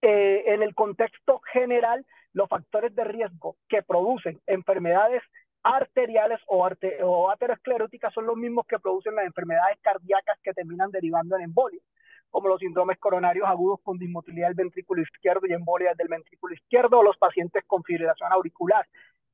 en el contexto general, los factores de riesgo que producen enfermedades arteriales o ateroscleróticas son los mismos que producen las enfermedades cardíacas que terminan derivando en embolia, como los síndromes coronarios agudos con dismotilidad del ventrículo izquierdo y embolia del ventrículo izquierdo, o los pacientes con fibrilación auricular.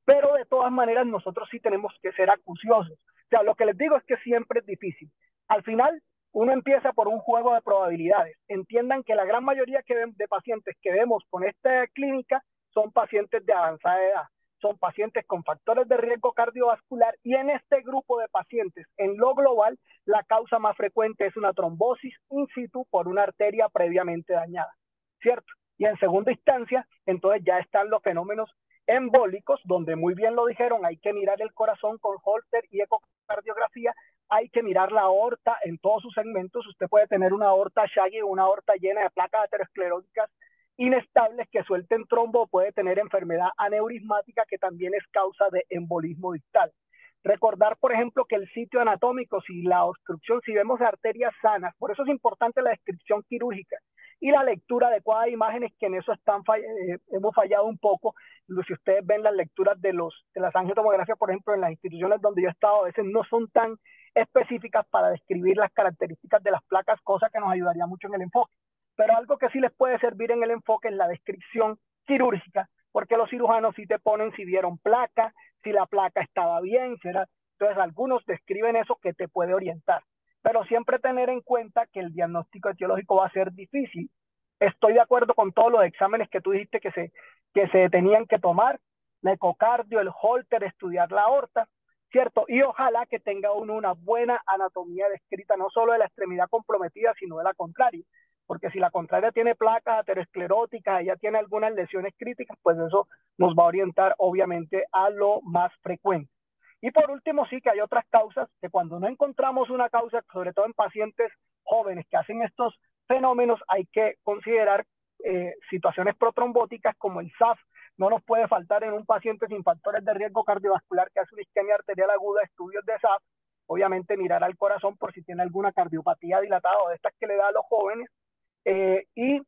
Pero de todas maneras nosotros sí tenemos que ser acuciosos. O sea, lo que les digo es que siempre es difícil. Al final, uno empieza por un juego de probabilidades. Entiendan que la gran mayoría de pacientes que vemos con esta clínica son pacientes de avanzada edad, son pacientes con factores de riesgo cardiovascular y en este grupo de pacientes, en lo global, la causa más frecuente es una trombosis in situ por una arteria previamente dañada, ¿cierto? Y en segunda instancia, entonces ya están los fenómenos embólicos, donde muy bien lo dijeron, hay que mirar el corazón con Holter y ecocardiografía, hay que mirar la aorta en todos sus segmentos. Usted puede tener una aorta Shaggy, una aorta llena de placas ateroscleróticas inestables que suelten trombo, puede tener enfermedad aneurismática que también es causa de embolismo distal. Recordar, por ejemplo, que el sitio anatómico, si la obstrucción, si vemos arterias sanas, por eso es importante la descripción quirúrgica y la lectura adecuada de imágenes, que en eso hemos fallado un poco. Si ustedes ven las lecturas de las angiotomografías, por ejemplo, en las instituciones donde yo he estado, a veces no son tan específicas para describir las características de las placas, cosa que nos ayudaría mucho en el enfoque. Pero algo que sí les puede servir en el enfoque es la descripción quirúrgica, porque los cirujanos sí te ponen si vieron placa, si la placa estaba bien, entonces algunos describen eso que te puede orientar. Pero siempre tener en cuenta que el diagnóstico etiológico va a ser difícil. Estoy de acuerdo con todos los exámenes que tú dijiste que se tenían que tomar, la ecocardio, el Holter, estudiar la aorta, ¿cierto? Y ojalá que tenga uno una buena anatomía descrita, no solo de la extremidad comprometida, sino de la contraria. Porque si la contraria tiene placas ateroscleróticas, ella tiene algunas lesiones críticas, pues eso nos va a orientar obviamente a lo más frecuente. Y por último, sí que hay otras causas que cuando no encontramos una causa, sobre todo en pacientes jóvenes que hacen estos fenómenos, hay que considerar situaciones protrombóticas como el SAF. No nos puede faltar en un paciente sin factores de riesgo cardiovascular que hace una isquemia arterial aguda, estudios de SAF. Obviamente mirar al corazón por si tiene alguna cardiopatía dilatada o de estas que le da a los jóvenes. Y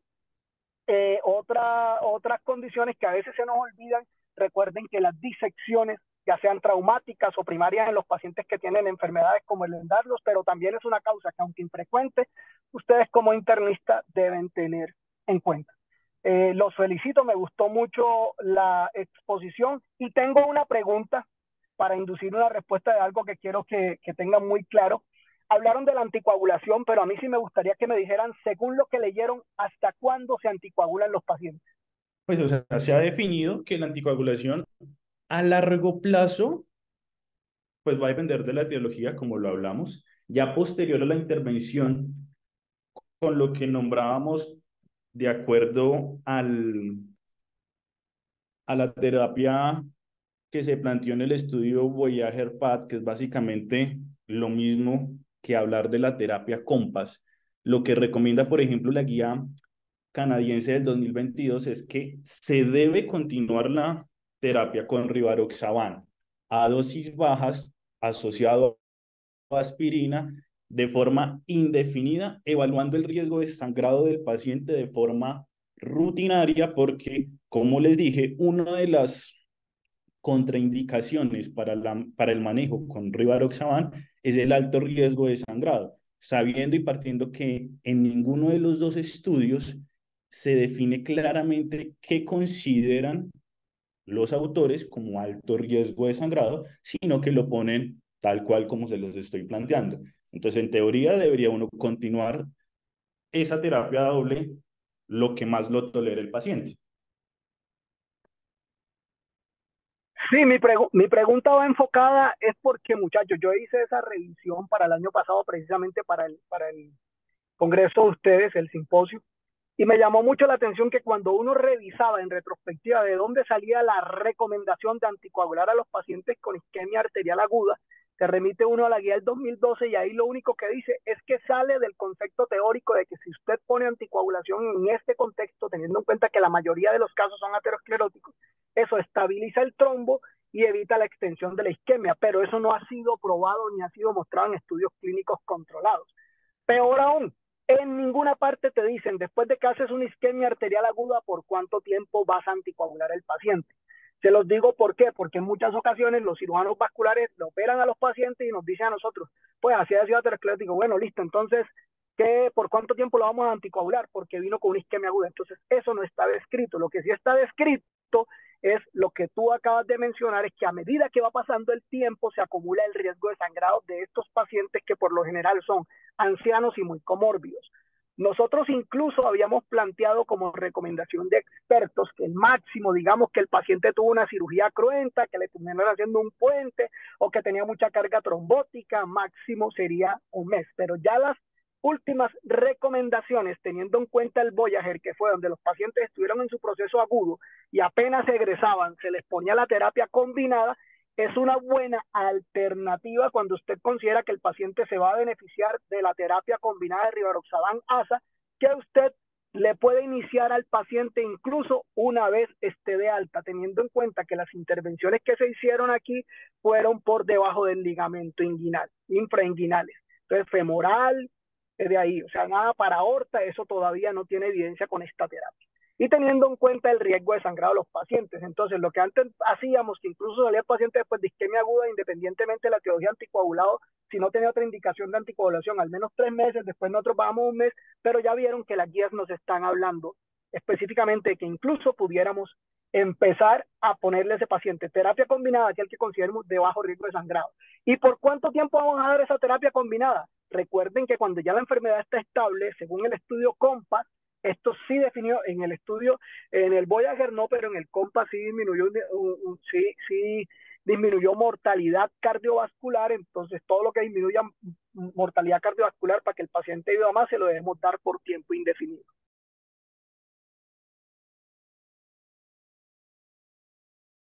otras condiciones que a veces se nos olvidan, recuerden que las disecciones, ya sean traumáticas o primarias en los pacientes que tienen enfermedades como el Ehlers-Danlos, pero también es una causa que aunque infrecuente, ustedes como internistas deben tener en cuenta. Los felicito, me gustó mucho la exposición y tengo una pregunta para inducir una respuesta de algo que quiero que tengan muy claro. Hablaron de la anticoagulación, pero a mí sí me gustaría que me dijeran, según lo que leyeron, ¿hasta cuándo se anticoagulan los pacientes? Pues, o sea, se ha definido que la anticoagulación a largo plazo, pues va a depender de la etiología, como lo hablamos. Ya posterior a la intervención, con lo que nombrábamos de acuerdo a la terapia que se planteó en el estudio Voyager-PAD, que es básicamente lo mismo que hablar de la terapia COMPASS. Lo que recomienda, por ejemplo, la guía canadiense del 2022 es que se debe continuar la terapia con rivaroxaban a dosis bajas asociado a aspirina de forma indefinida, evaluando el riesgo de sangrado del paciente de forma rutinaria, porque, como les dije, una de las contraindicaciones para el manejo con rivaroxaban es el alto riesgo de sangrado, sabiendo y partiendo que en ninguno de los dos estudios se define claramente qué consideran los autores como alto riesgo de sangrado, sino que lo ponen tal cual como se los estoy planteando. Entonces, en teoría, debería uno continuar esa terapia doble lo que más lo tolere el paciente. Sí, mi pregunta va enfocada es porque, muchachos, yo hice esa revisión para el año pasado, precisamente para el congreso de ustedes, el simposio, y me llamó mucho la atención que cuando uno revisaba en retrospectiva de dónde salía la recomendación de anticoagular a los pacientes con isquemia arterial aguda, se remite uno a la guía del 2012 y ahí lo único que dice es que sale del concepto teórico de que si usted pone anticoagulación en este contexto, teniendo en cuenta que la mayoría de los casos son ateroscleróticos, eso estabiliza el trombo y evita la extensión de la isquemia, pero eso no ha sido probado ni ha sido mostrado en estudios clínicos controlados. Peor aún, en ninguna parte te dicen, después de que haces una isquemia arterial aguda, por cuánto tiempo vas a anticoagular al paciente. Se los digo por qué, porque en muchas ocasiones los cirujanos vasculares le operan a los pacientes y nos dicen a nosotros, pues así ha sido aterosclerótico, bueno, listo, entonces, ¿por cuánto tiempo lo vamos a anticoagular? Porque vino con una isquemia aguda. Entonces, eso no está descrito. Lo que sí está descrito es lo que tú acabas de mencionar, es que a medida que va pasando el tiempo se acumula el riesgo de sangrado de estos pacientes que por lo general son ancianos y muy comórbidos. Nosotros incluso habíamos planteado como recomendación de expertos que el máximo, digamos que el paciente tuvo una cirugía cruenta, que le estuvieron haciendo un puente o que tenía mucha carga trombótica, máximo sería un mes. Pero ya las últimas recomendaciones, teniendo en cuenta el Voyager, que fue donde los pacientes estuvieron en su proceso agudo y apenas egresaban, se les ponía la terapia combinada, es una buena alternativa cuando usted considera que el paciente se va a beneficiar de la terapia combinada de rivaroxaban ASA, que usted le puede iniciar al paciente incluso una vez esté de alta, teniendo en cuenta que las intervenciones que se hicieron aquí fueron por debajo del ligamento inguinal, infrainguinales. Entonces, femoral, de ahí, o sea, nada para aorta, eso todavía no tiene evidencia con esta terapia. Y teniendo en cuenta el riesgo de sangrado de los pacientes. Entonces, lo que antes hacíamos, que incluso salía el paciente después de isquemia aguda, independientemente de la etiología anticoagulado, si no tenía otra indicación de anticoagulación, al menos 3 meses, después nosotros vamos un mes, pero ya vieron que las guías nos están hablando específicamente de que incluso pudiéramos empezar a ponerle a ese paciente terapia combinada, que es el que consideramos de bajo riesgo de sangrado. ¿Y por cuánto tiempo vamos a dar esa terapia combinada? Recuerden que cuando ya la enfermedad está estable, según el estudio COMPAS, esto sí definió en el estudio, en el Voyager no, pero en el COMPAS sí disminuyó mortalidad cardiovascular. Entonces todo lo que disminuya mortalidad cardiovascular para que el paciente viva más se lo debemos dar por tiempo indefinido.